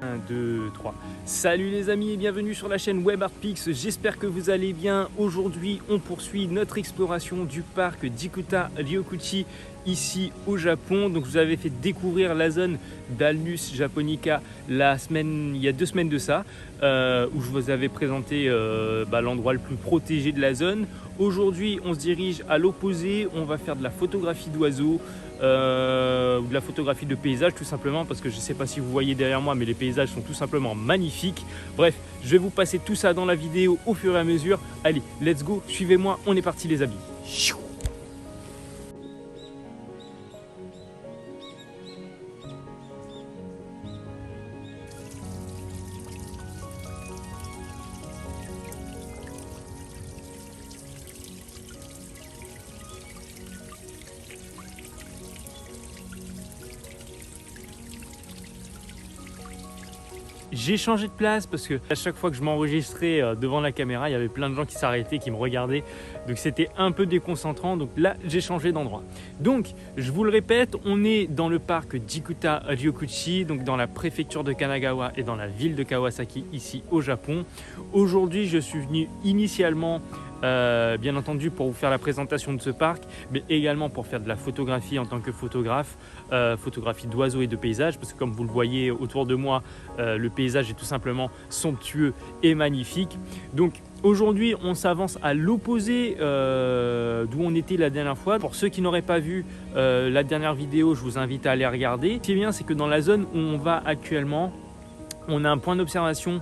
1, 2, 3. Salut les amis et bienvenue sur la chaîne WebArtPix. J'espère que vous allez bien. Aujourd'hui, on poursuit notre exploration du parc d'Ikuta Ryokuchi ici au Japon. Donc, je vous avais fait découvrir la zone d'Alnus Japonica il y a 2 semaines de ça, où je vous avais présenté l'endroit le plus protégé de la zone. Aujourd'hui, on se dirige à l'opposé. On va faire de la photographie d'oiseaux. Ou de la photographie de paysage tout simplement, parce que je ne sais pas si vous voyez derrière moi, mais les paysages sont tout simplement magnifiques. Bref, je vais vous passer tout ça dans la vidéo au fur et à mesure. Allez, let's go, suivez-moi, on est parti les amis. J'ai changé de place parce que à chaque fois que je m'enregistrais devant la caméra, il y avait plein de gens qui s'arrêtaient, qui me regardaient. Donc c'était un peu déconcentrant. Donc là, j'ai changé d'endroit. Donc, je vous le répète, on est dans le parc d'Ikuta Ryokuchi, donc dans la préfecture de Kanagawa et dans la ville de Kawasaki, ici au Japon. Aujourd'hui, je suis venu initialement bien entendu pour vous faire la présentation de ce parc, mais également pour faire de la photographie en tant que photographe, photographie d'oiseaux et de paysages, parce que comme vous le voyez autour de moi, le paysage est tout simplement somptueux et magnifique. Donc aujourd'hui, on s'avance à l'opposé d'où on était la dernière fois. Pour ceux qui n'auraient pas vu la dernière vidéo, je vous invite à aller regarder. Ce qui est bien, c'est que dans la zone où on va actuellement, on a un point d'observation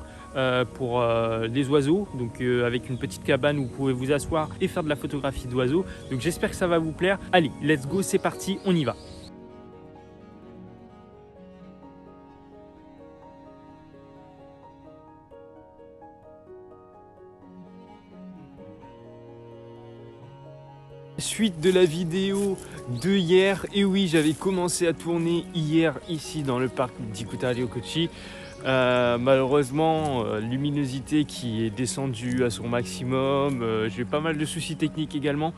pour des oiseaux, donc avec une petite cabane où vous pouvez vous asseoir et faire de la photographie d'oiseaux. Donc j'espère que ça va vous plaire. Allez, let's go, c'est parti, on y va. Suite de la vidéo de hier, et oui, j'avais commencé à tourner hier ici dans le parc d'Ikuta Ryokuchi. Malheureusement, luminosité qui est descendue à son maximum, j'ai eu pas mal de soucis techniques également,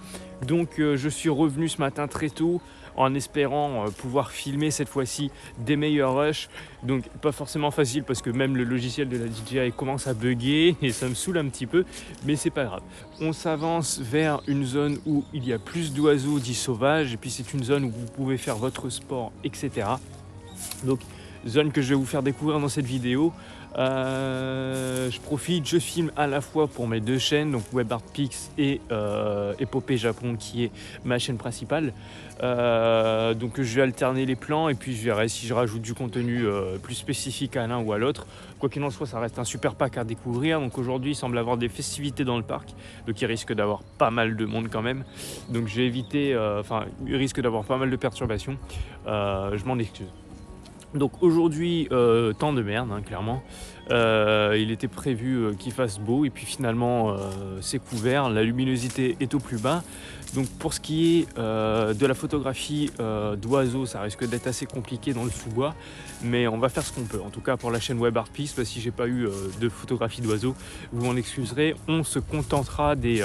donc je suis revenu ce matin très tôt en espérant pouvoir filmer cette fois-ci des meilleurs rushs. Donc pas forcément facile parce que même le logiciel de la DJI commence à bugger et ça me saoule un petit peu, mais c'est pas grave. On s'avance vers une zone où il y a plus d'oiseaux dits sauvages, et puis c'est une zone où vous pouvez faire votre sport, etc. Donc zone que je vais vous faire découvrir dans cette vidéo. Je profite, je filme à la fois pour mes 2 chaînes, donc WebArtPix et Epopée Japon qui est ma chaîne principale. Donc je vais alterner les plans et puis je verrai si je rajoute du contenu plus spécifique à l'un ou à l'autre. Quoi qu'il en soit, ça reste un super parc à découvrir. Donc aujourd'hui, il semble avoir des festivités dans le parc, donc il risque d'avoir pas mal de monde quand même. Donc j'ai évité, il risque d'avoir pas mal de perturbations. Je m'en excuse. Donc aujourd'hui, temps de merde, hein, clairement. Il était prévu qu'il fasse beau et puis finalement c'est couvert, la luminosité est au plus bas. Donc pour ce qui est de la photographie d'oiseaux, ça risque d'être assez compliqué dans le sous-bois, mais on va faire ce qu'on peut. En tout cas pour la chaîne WebArtPix, si j'ai pas eu de photographie d'oiseaux, vous m'en excuserez, on se contentera des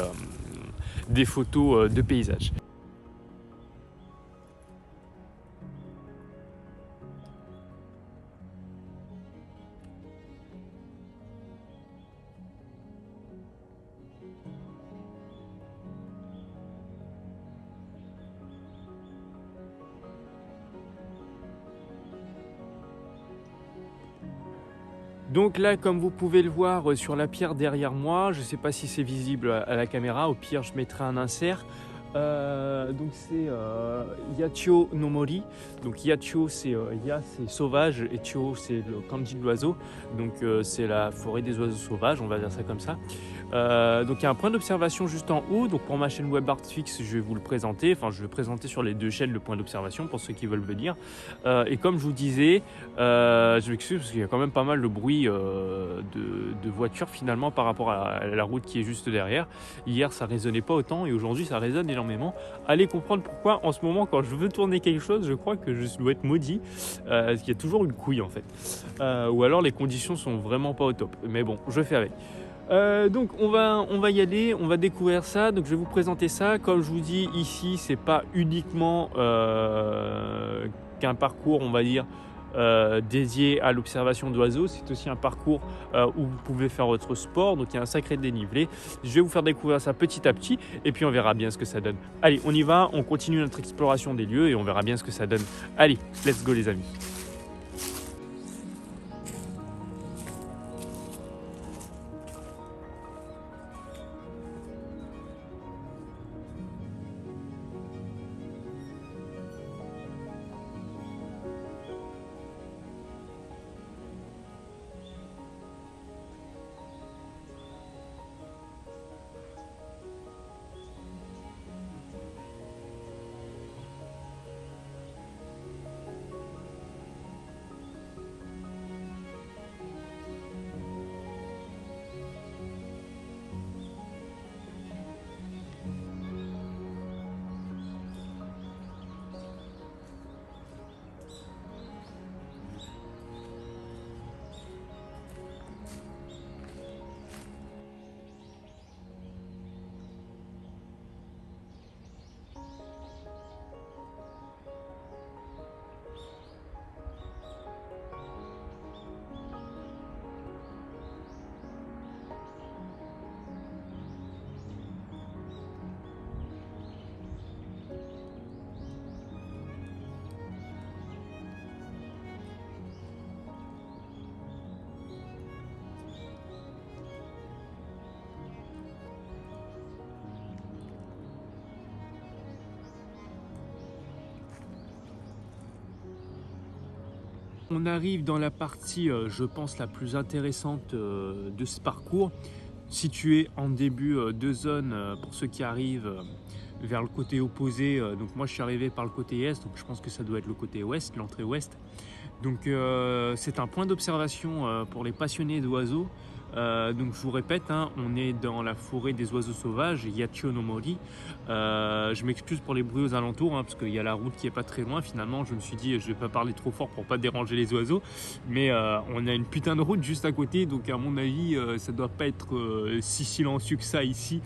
photos de paysages. Donc là, comme vous pouvez le voir sur la pierre derrière moi, je ne sais pas si c'est visible à la caméra, au pire je mettrai un insert. Donc c'est Yachio no Mori. Donc Yachio c'est Ya c'est sauvage et Chio c'est le kanji de l'oiseau. Donc c'est la forêt des oiseaux sauvages, on va dire ça comme ça. Donc il y a un point d'observation juste en haut. Donc pour ma chaîne WebArtPix, je vais vous le présenter. Enfin, je vais présenter sur les 2 chaînes le point d'observation pour ceux qui veulent venir. Et comme je vous disais, je m'excuse parce qu'il y a quand même pas mal de bruit de voitures finalement par rapport à la route qui est juste derrière. Hier, ça résonnait pas autant et aujourd'hui, ça résonne énormément. Allez comprendre pourquoi en ce moment, quand je veux tourner quelque chose, je crois que je dois être maudit. Parce qu'il y a toujours une couille en fait. Ou alors les conditions sont vraiment pas au top. Mais bon, je fais avec. Donc on va y aller, on va découvrir ça. Donc je vais vous présenter ça. Comme je vous dis, ici c'est pas uniquement qu'un parcours, on va dire dédié à l'observation d'oiseaux. C'est aussi un parcours où vous pouvez faire votre sport, donc il y a un sacré dénivelé. Je vais vous faire découvrir ça petit à petit et puis on verra bien ce que ça donne. Allez, on y va, on continue notre exploration des lieux et on verra bien ce que ça donne. Allez, let's go les amis. On arrive dans la partie, je pense, la plus intéressante de ce parcours, situé en début de zone pour ceux qui arrivent vers le côté opposé. Donc moi, je suis arrivé par le côté est, donc je pense que ça doit être le côté ouest, l'entrée ouest. Donc c'est un point d'observation pour les passionnés d'oiseaux. Donc je vous répète, hein, on est dans la forêt des oiseaux sauvages, Yachiyo no Mori. Je m'excuse pour les bruits aux alentours, hein, parce qu'il y a la route qui est pas très loin. Finalement, je me suis dit, je vais pas parler trop fort pour pas déranger les oiseaux. Mais on a une putain de route juste à côté, donc à mon avis, ça doit pas être si silencieux que ça ici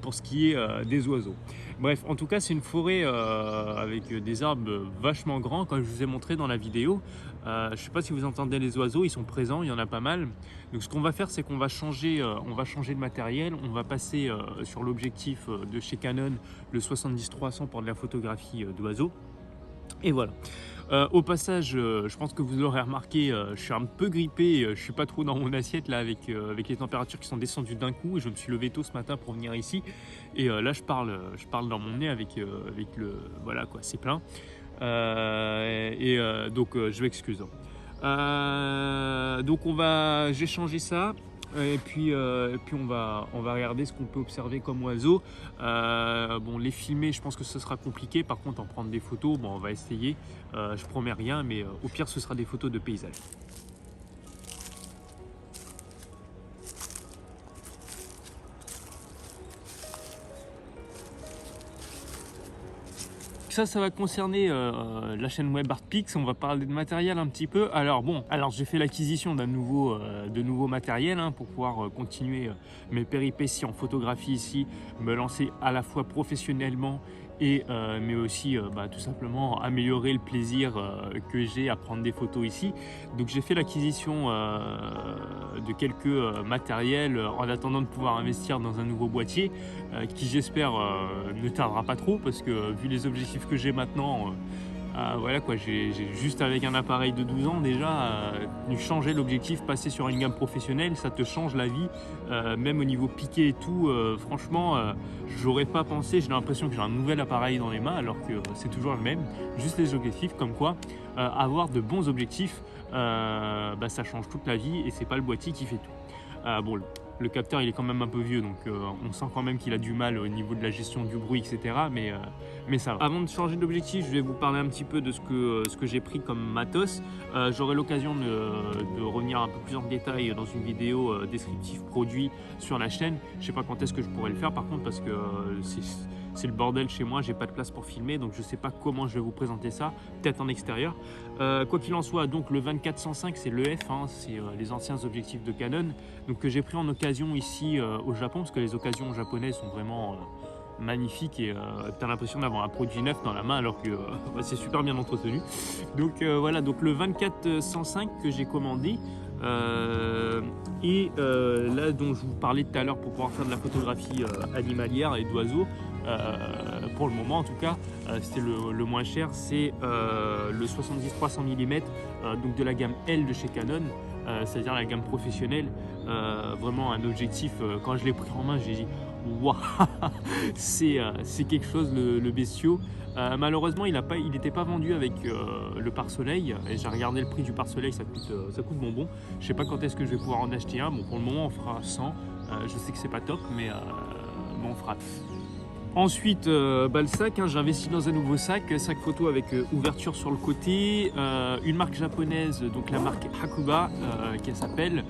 pour ce qui est des oiseaux. Bref, en tout cas, c'est une forêt avec des arbres vachement grands, comme je vous ai montré dans la vidéo. Je ne sais pas si vous entendez les oiseaux, ils sont présents, il y en a pas mal. Donc ce qu'on va faire, c'est qu'on va changer de matériel. On va passer sur l'objectif de chez Canon, le 70-300 pour de la photographie d'oiseaux. Et voilà. Au passage, je pense que vous l'aurez remarqué, je suis un peu grippé, je suis pas trop dans mon assiette là avec les températures qui sont descendues d'un coup et je me suis levé tôt ce matin pour venir ici et là je parle dans mon nez avec le voilà quoi, c'est plein donc je m'excuse. Donc j'ai changé ça. Et puis on va regarder ce qu'on peut observer comme oiseaux. Bon, les filmer, je pense que ce sera compliqué. Par contre, en prendre des photos, bon, on va essayer. Je promets rien, mais au pire, ce sera des photos de paysages. Ça va concerner la chaîne web Artpix. On va parler de matériel un petit peu. Alors j'ai fait l'acquisition de nouveau matériel pour pouvoir continuer mes péripéties en photographie ici, me lancer à la fois professionnellement et mais aussi tout simplement améliorer le plaisir que j'ai à prendre des photos ici. Donc j'ai fait l'acquisition de quelques matériels en attendant de pouvoir investir dans un nouveau boîtier qui j'espère ne tardera pas trop, parce que vu les objectifs que j'ai maintenant, voilà quoi, j'ai juste avec un appareil de 12 ans déjà changer l'objectif, passer sur une gamme professionnelle, ça te change la vie, même au niveau piqué et tout. Franchement, j'aurais pas pensé, j'ai l'impression que j'ai un nouvel appareil dans les mains alors que c'est toujours le même, juste les objectifs. Comme quoi avoir de bons objectifs, ça change toute la vie et c'est pas le boîtier qui fait tout. Bon, le capteur il est quand même un peu vieux, donc on sent quand même qu'il a du mal au niveau de la gestion du bruit, etc. Mais ça va. Avant de changer d'objectif, je vais vous parler un petit peu de ce que j'ai pris comme matos. J'aurai l'occasion de revenir un peu plus en détail dans une vidéo descriptive produit sur la chaîne. Je sais pas quand est-ce que je pourrai le faire par contre, parce que c'est le bordel chez moi, j'ai pas de place pour filmer, donc je sais pas comment je vais vous présenter ça, peut-être en extérieur. Quoi qu'il en soit, donc le 24-105 c'est l'EF, c'est les anciens objectifs de Canon, donc que j'ai pris en occasion ici au Japon, parce que les occasions japonaises sont vraiment magnifique et tu as l'impression d'avoir un produit neuf dans la main alors que c'est super bien entretenu. Donc voilà, donc le 24-105 que j'ai commandé là dont je vous parlais tout à l'heure pour pouvoir faire de la photographie animalière et d'oiseaux, pour le moment en tout cas, c'était le moins cher, c'est le 70-300 mm, donc de la gamme L de chez Canon, c'est-à-dire la gamme professionnelle. Vraiment un objectif, quand je l'ai pris en main, j'ai dit waouh, c'est quelque chose le bestiau. Malheureusement il n'était pas vendu avec le pare-soleil, et j'ai regardé le prix du pare-soleil, ça coûte bonbon. Je sais pas quand est-ce que je vais pouvoir en acheter un. Bon, pour le moment on fera 100, je sais que c'est pas top, mais on fera. Ensuite, le sac, j'ai investi dans un nouveau sac photo avec ouverture sur le côté, une marque japonaise, donc la marque Hakuba, qui s'appelle,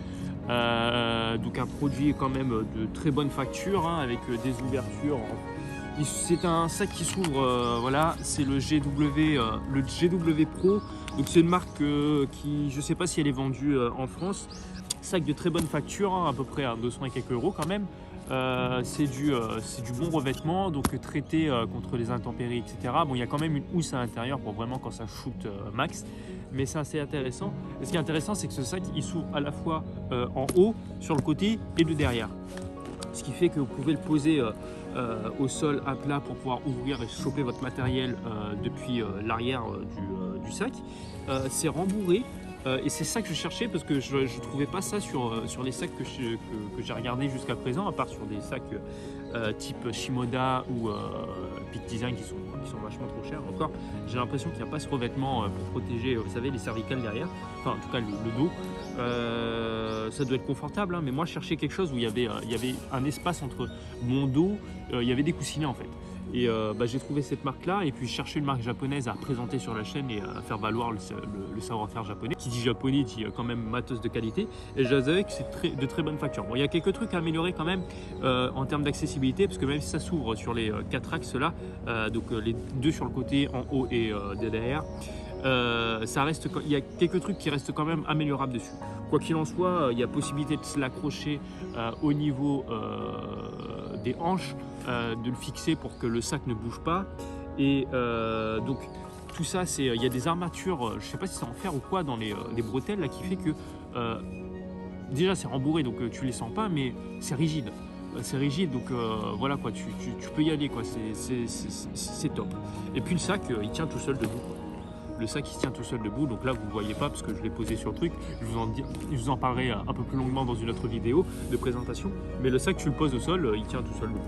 donc un produit quand même de très bonne facture, avec des ouvertures. C'est un sac qui s'ouvre, voilà, c'est le GW Pro, donc c'est une marque qui, je sais pas si elle est vendue en France. Sac de très bonne facture, à peu près à 200 et quelques euros quand même. C'est du bon revêtement, donc traité contre les intempéries, etc. Bon, il y a quand même une housse à l'intérieur pour vraiment quand ça shoot max, mais c'est assez intéressant. Et ce qui est intéressant, c'est que ce sac, il s'ouvre à la fois en haut, sur le côté et de derrière. Ce qui fait que vous pouvez le poser au sol à plat pour pouvoir ouvrir et choper votre matériel depuis l'arrière du sac. C'est rembourré. Et c'est ça que je cherchais, parce que je ne trouvais pas ça sur les sacs que j'ai regardé jusqu'à présent, à part sur des sacs type Shimoda ou Peak Design qui sont vachement trop chers. Encore, j'ai l'impression qu'il n'y a pas ce revêtement pour protéger, vous savez, les cervicales derrière, enfin en tout cas le dos. Ça doit être confortable, mais moi je cherchais quelque chose où il y avait un espace entre mon dos, il y avait des coussinets en fait. Et j'ai trouvé cette marque là, et puis chercher une marque japonaise à présenter sur la chaîne et à faire valoir le savoir-faire japonais. Qui dit japonais dit quand même matos de qualité, et je savais que c'est de très bonne facture. Bon, il y a quelques trucs à améliorer quand même en termes d'accessibilité, parce que même si ça s'ouvre sur les 4 axes là, donc les deux sur le côté, en haut et derrière, il y a quelques trucs qui restent quand même améliorables dessus. Quoi qu'il en soit, il y a possibilité de se l'accrocher au niveau des hanches, de le fixer pour que le sac ne bouge pas. Et donc tout ça, il y a des armatures, je ne sais pas si c'est en fer ou quoi, dans les bretelles là, qui fait que déjà c'est rembourré, donc tu les sens pas, mais c'est rigide. C'est rigide, donc voilà quoi, tu peux y aller quoi, c'est top. Et puis le sac, il tient tout seul debout quoi. Le sac il se tient tout seul debout, donc là vous ne voyez pas parce que je l'ai posé sur le truc. Je vous en parlerai un peu plus longuement dans une autre vidéo de présentation. Mais le sac, tu le poses au sol, il tient tout seul debout.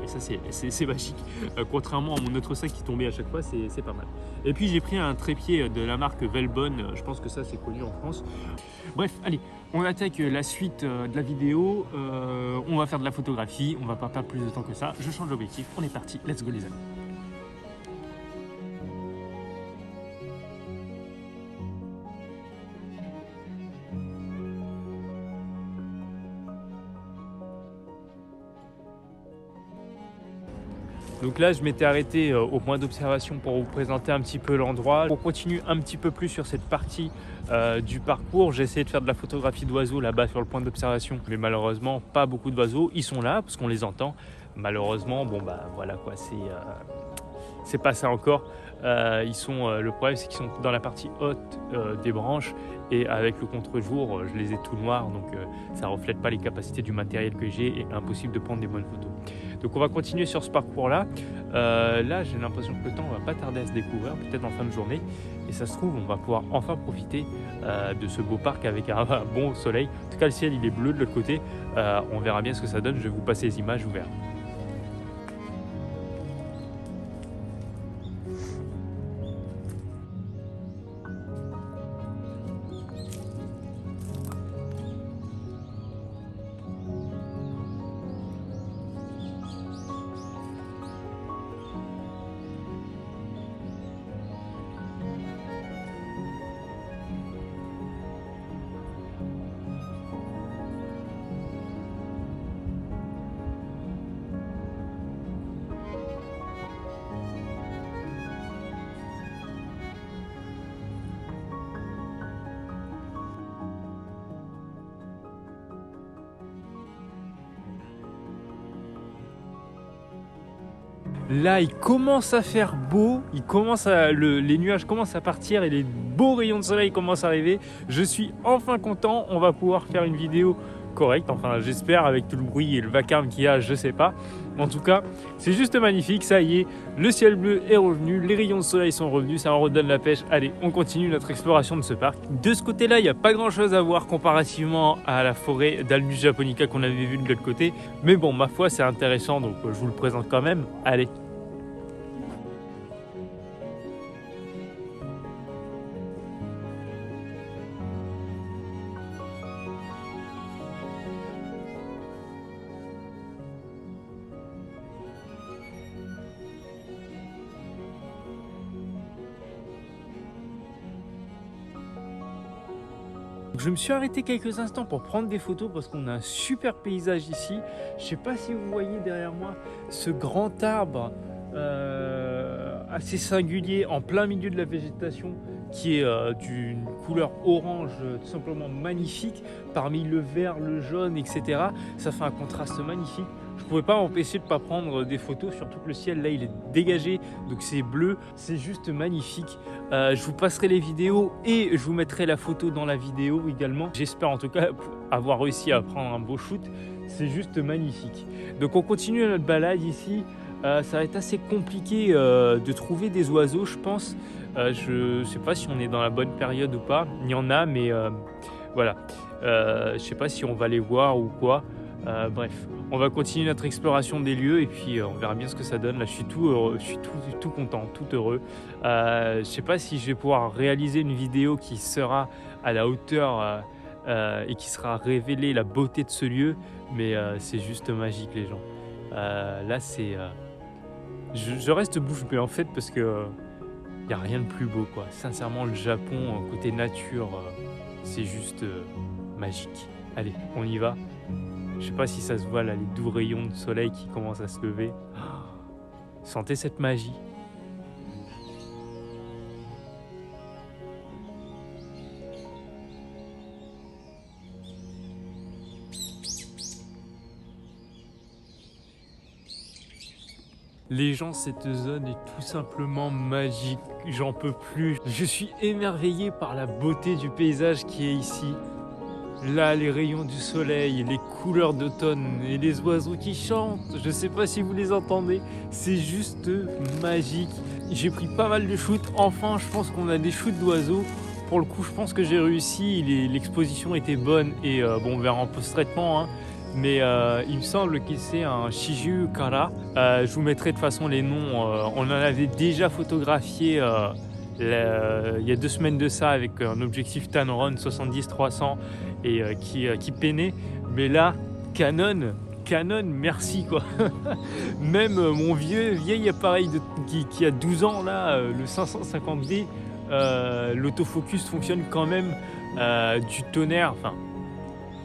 Et ça c'est magique. Contrairement à mon autre sac qui tombait à chaque fois, c'est pas mal. Et puis j'ai pris un trépied de la marque Velbon, je pense que ça c'est connu en France. Bref, allez, on attaque la suite de la vidéo. On va faire de la photographie, on va pas perdre plus de temps que ça. Je change d'objectif, on est parti, let's go les amis. Donc là, je m'étais arrêté au point d'observation pour vous présenter un petit peu l'endroit. On continue un petit peu plus sur cette partie du parcours. J'ai essayé de faire de la photographie d'oiseaux là-bas sur le point d'observation, mais malheureusement, pas beaucoup d'oiseaux. Ils sont là parce qu'on les entend. Malheureusement, bon bah voilà quoi, c'est pas ça encore. Le problème, c'est qu'ils sont dans la partie haute des branches, et avec le contre-jour, je les ai tout noirs, donc ça reflète pas les capacités du matériel que j'ai, et impossible de prendre des bonnes photos. Donc on va continuer sur ce parcours-là. Là, j'ai l'impression que le temps va pas tarder à se découvrir, peut-être en fin de journée, et ça se trouve, on va pouvoir enfin profiter de ce beau parc avec un bon soleil. En tout cas, le ciel il est bleu de l'autre côté. On verra bien ce que ça donne. Je vais vous passer les images, vous verrez. Là, il commence à faire beau, les nuages commencent à partir et les beaux rayons de soleil commencent à arriver. Je suis enfin content, on va pouvoir faire une vidéo correcte, enfin j'espère, avec tout le bruit et le vacarme qu'il y a, je sais pas. En tout cas, c'est juste magnifique, ça y est, le ciel bleu est revenu, les rayons de soleil sont revenus, ça en redonne la pêche. Allez, on continue notre exploration de ce parc. De ce côté-là, il n'y a pas grand-chose à voir comparativement à la forêt d'Albus japonica qu'on avait vue de l'autre côté. Mais bon, ma foi, c'est intéressant, donc je vous le présente quand même. Allez. Je me suis arrêté quelques instants pour prendre des photos parce qu'on a un super paysage ici. Je ne sais pas si vous voyez derrière moi ce grand arbre assez singulier en plein milieu de la végétation qui est d'une couleur orange tout simplement magnifique parmi le vert, le jaune, etc. Ça fait un contraste magnifique. Je ne pouvais pas m'empêcher de ne pas prendre des photos, surtout que le ciel là il est dégagé, donc c'est bleu, c'est juste magnifique. Je vous passerai les vidéos et je vous mettrai la photo dans la vidéo également. J'espère en tout cas avoir réussi à prendre un beau shoot, c'est juste magnifique. Donc on continue notre balade ici. Ça va être assez compliqué de trouver des oiseaux, je pense. Je ne sais pas si on est dans la bonne période ou pas. Il y en a, mais voilà. Je ne sais pas si on va les voir ou quoi. Bref, on va continuer notre exploration des lieux et puis on verra bien ce que ça donne. Là, je suis tout heureux, je suis tout content, tout heureux. Je ne sais pas si je vais pouvoir réaliser une vidéo qui sera à la hauteur et qui sera révéler la beauté de ce lieu, mais c'est juste magique, les gens. Là, c'est... je reste bouche bée en fait parce que y a rien de plus beau, quoi. Sincèrement, le Japon, côté nature, c'est juste magique. Allez, on y va. Je sais pas si ça se voit là, les doux rayons de soleil qui commencent à se lever. Sentez cette magie. Les gens, cette zone est tout simplement magique. J'en peux plus. Je suis émerveillé par la beauté du paysage qui est ici. Là, les rayons du soleil, les couleurs d'automne et les oiseaux qui chantent. Je ne sais pas si vous les entendez. C'est juste magique. J'ai pris pas mal de shoots. Enfin, je pense qu'on a des shoots d'oiseaux. Pour le coup, je pense que j'ai réussi. L'exposition était bonne et bon, on verra en post-traitement. Hein. Mais il me semble que c'est un Shiju Kara. Je vous mettrai de toute façon les noms. On en avait déjà photographié il y a 2 semaines de ça avec un objectif Tamron 70-300 et qui peinait. Mais là, Canon, merci quoi. Même mon vieil appareil qui a 12 ans là, le 550D, l'autofocus fonctionne quand même du tonnerre. Enfin,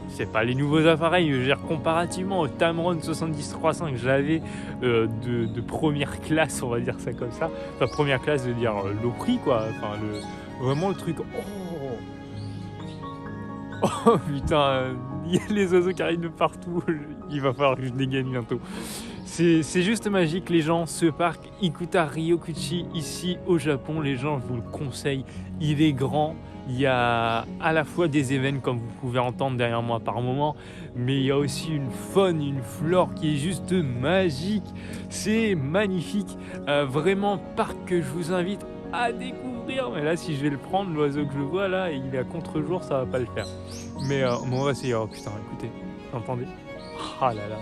c'est pas les nouveaux appareils, je veux dire, comparativement au Tamron 70-300 que j'avais de première classe, on va dire ça comme ça. Enfin, première classe, de dire low prix quoi. Enfin, vraiment le truc. Oh putain, il y a les oiseaux qui arrivent de partout. Il va falloir que je dégaine bientôt. C'est juste magique, les gens. Ce parc Ikuta Ryokuchi, ici au Japon, les gens, je vous le conseille. Il est grand. Il y a à la fois des événements, comme vous pouvez entendre derrière moi par moment, mais il y a aussi une faune, une flore qui est juste magique. C'est magnifique. Vraiment, parc que je vous invite à découvrir. Mais là, si je vais le prendre, l'oiseau que je vois là, il est à contre-jour, ça va pas le faire. Mais on va essayer. Oh putain, écoutez, vous entendez? Ah là là.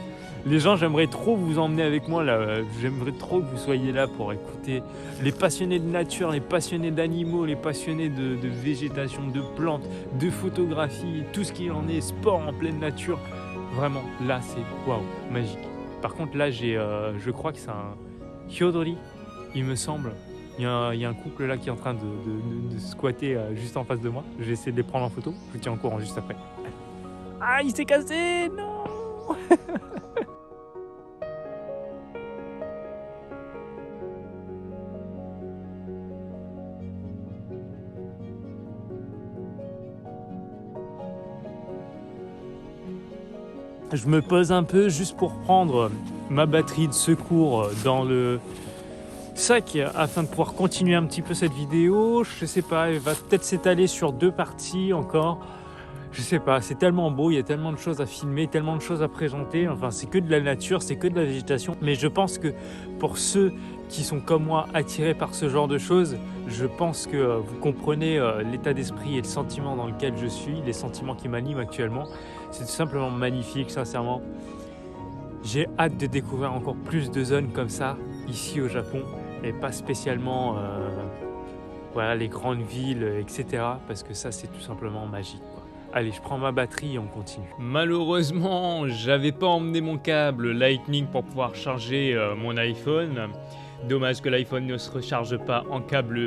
Les gens, j'aimerais trop vous emmener avec moi là. J'aimerais trop que vous soyez là pour écouter les passionnés de nature, les passionnés d'animaux, les passionnés de végétation, de plantes, de photographie, tout ce qu'il en est, sport en pleine nature. Vraiment, là, c'est waouh, magique. Par contre, là, je crois que c'est un Hyodori, il me semble. Il y a un couple là qui est en train de squatter juste en face de moi. Je vais essayer de les prendre en photo. Je vous tiens au courant juste après. Ah, il s'est cassé! Non! Je me pose un peu juste pour prendre ma batterie de secours dans le sac afin de pouvoir continuer un petit peu cette vidéo. Je sais pas, elle va peut-être s'étaler sur 2 parties encore. Je sais pas, c'est tellement beau, il y a tellement de choses à filmer, tellement de choses à présenter. Enfin, c'est que de la nature, c'est que de la végétation. Mais je pense que pour ceux qui sont comme moi attirés par ce genre de choses, je pense que vous comprenez l'état d'esprit et le sentiment dans lequel je suis, les sentiments qui m'animent actuellement. C'est tout simplement magnifique, sincèrement. J'ai hâte de découvrir encore plus de zones comme ça, ici au Japon, et pas spécialement voilà, les grandes villes, etc. Parce que ça, c'est tout simplement magique, quoi. Allez, je prends ma batterie et on continue. Malheureusement, j'avais pas emmené mon câble Lightning pour pouvoir charger mon iPhone. Dommage que l'iPhone ne se recharge pas en câble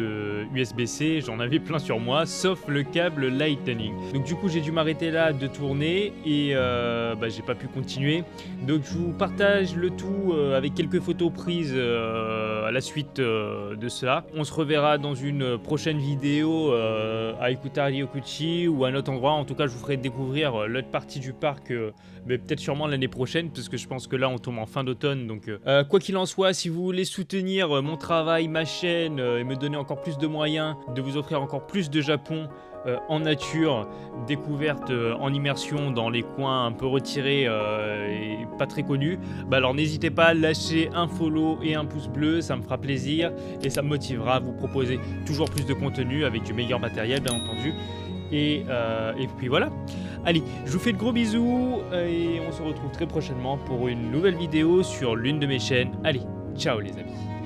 USB-C, j'en avais plein sur moi, sauf le câble Lightning. Donc du coup j'ai dû m'arrêter là de tourner et j'ai pas pu continuer. Donc je vous partage le tout avec quelques photos prises à la suite de cela. On se reverra dans une prochaine vidéo à Ikutari-Okuchi ou à un autre endroit. En tout cas je vous ferai découvrir l'autre partie du parc, mais peut-être sûrement l'année prochaine, parce que je pense que là on tombe en fin d'automne. Donc quoi qu'il en soit, si vous voulez soutenir mon travail, ma chaîne et me donner encore plus de moyens de vous offrir encore plus de Japon en nature, découverte en immersion dans les coins un peu retirés et pas très connus, alors n'hésitez pas à lâcher un follow et un pouce bleu, ça me fera plaisir et ça me motivera à vous proposer toujours plus de contenu avec du meilleur matériel bien entendu. Et puis voilà. Allez, je vous fais de gros bisous et on se retrouve très prochainement pour une nouvelle vidéo sur l'une de mes chaînes. Allez, ciao les amis.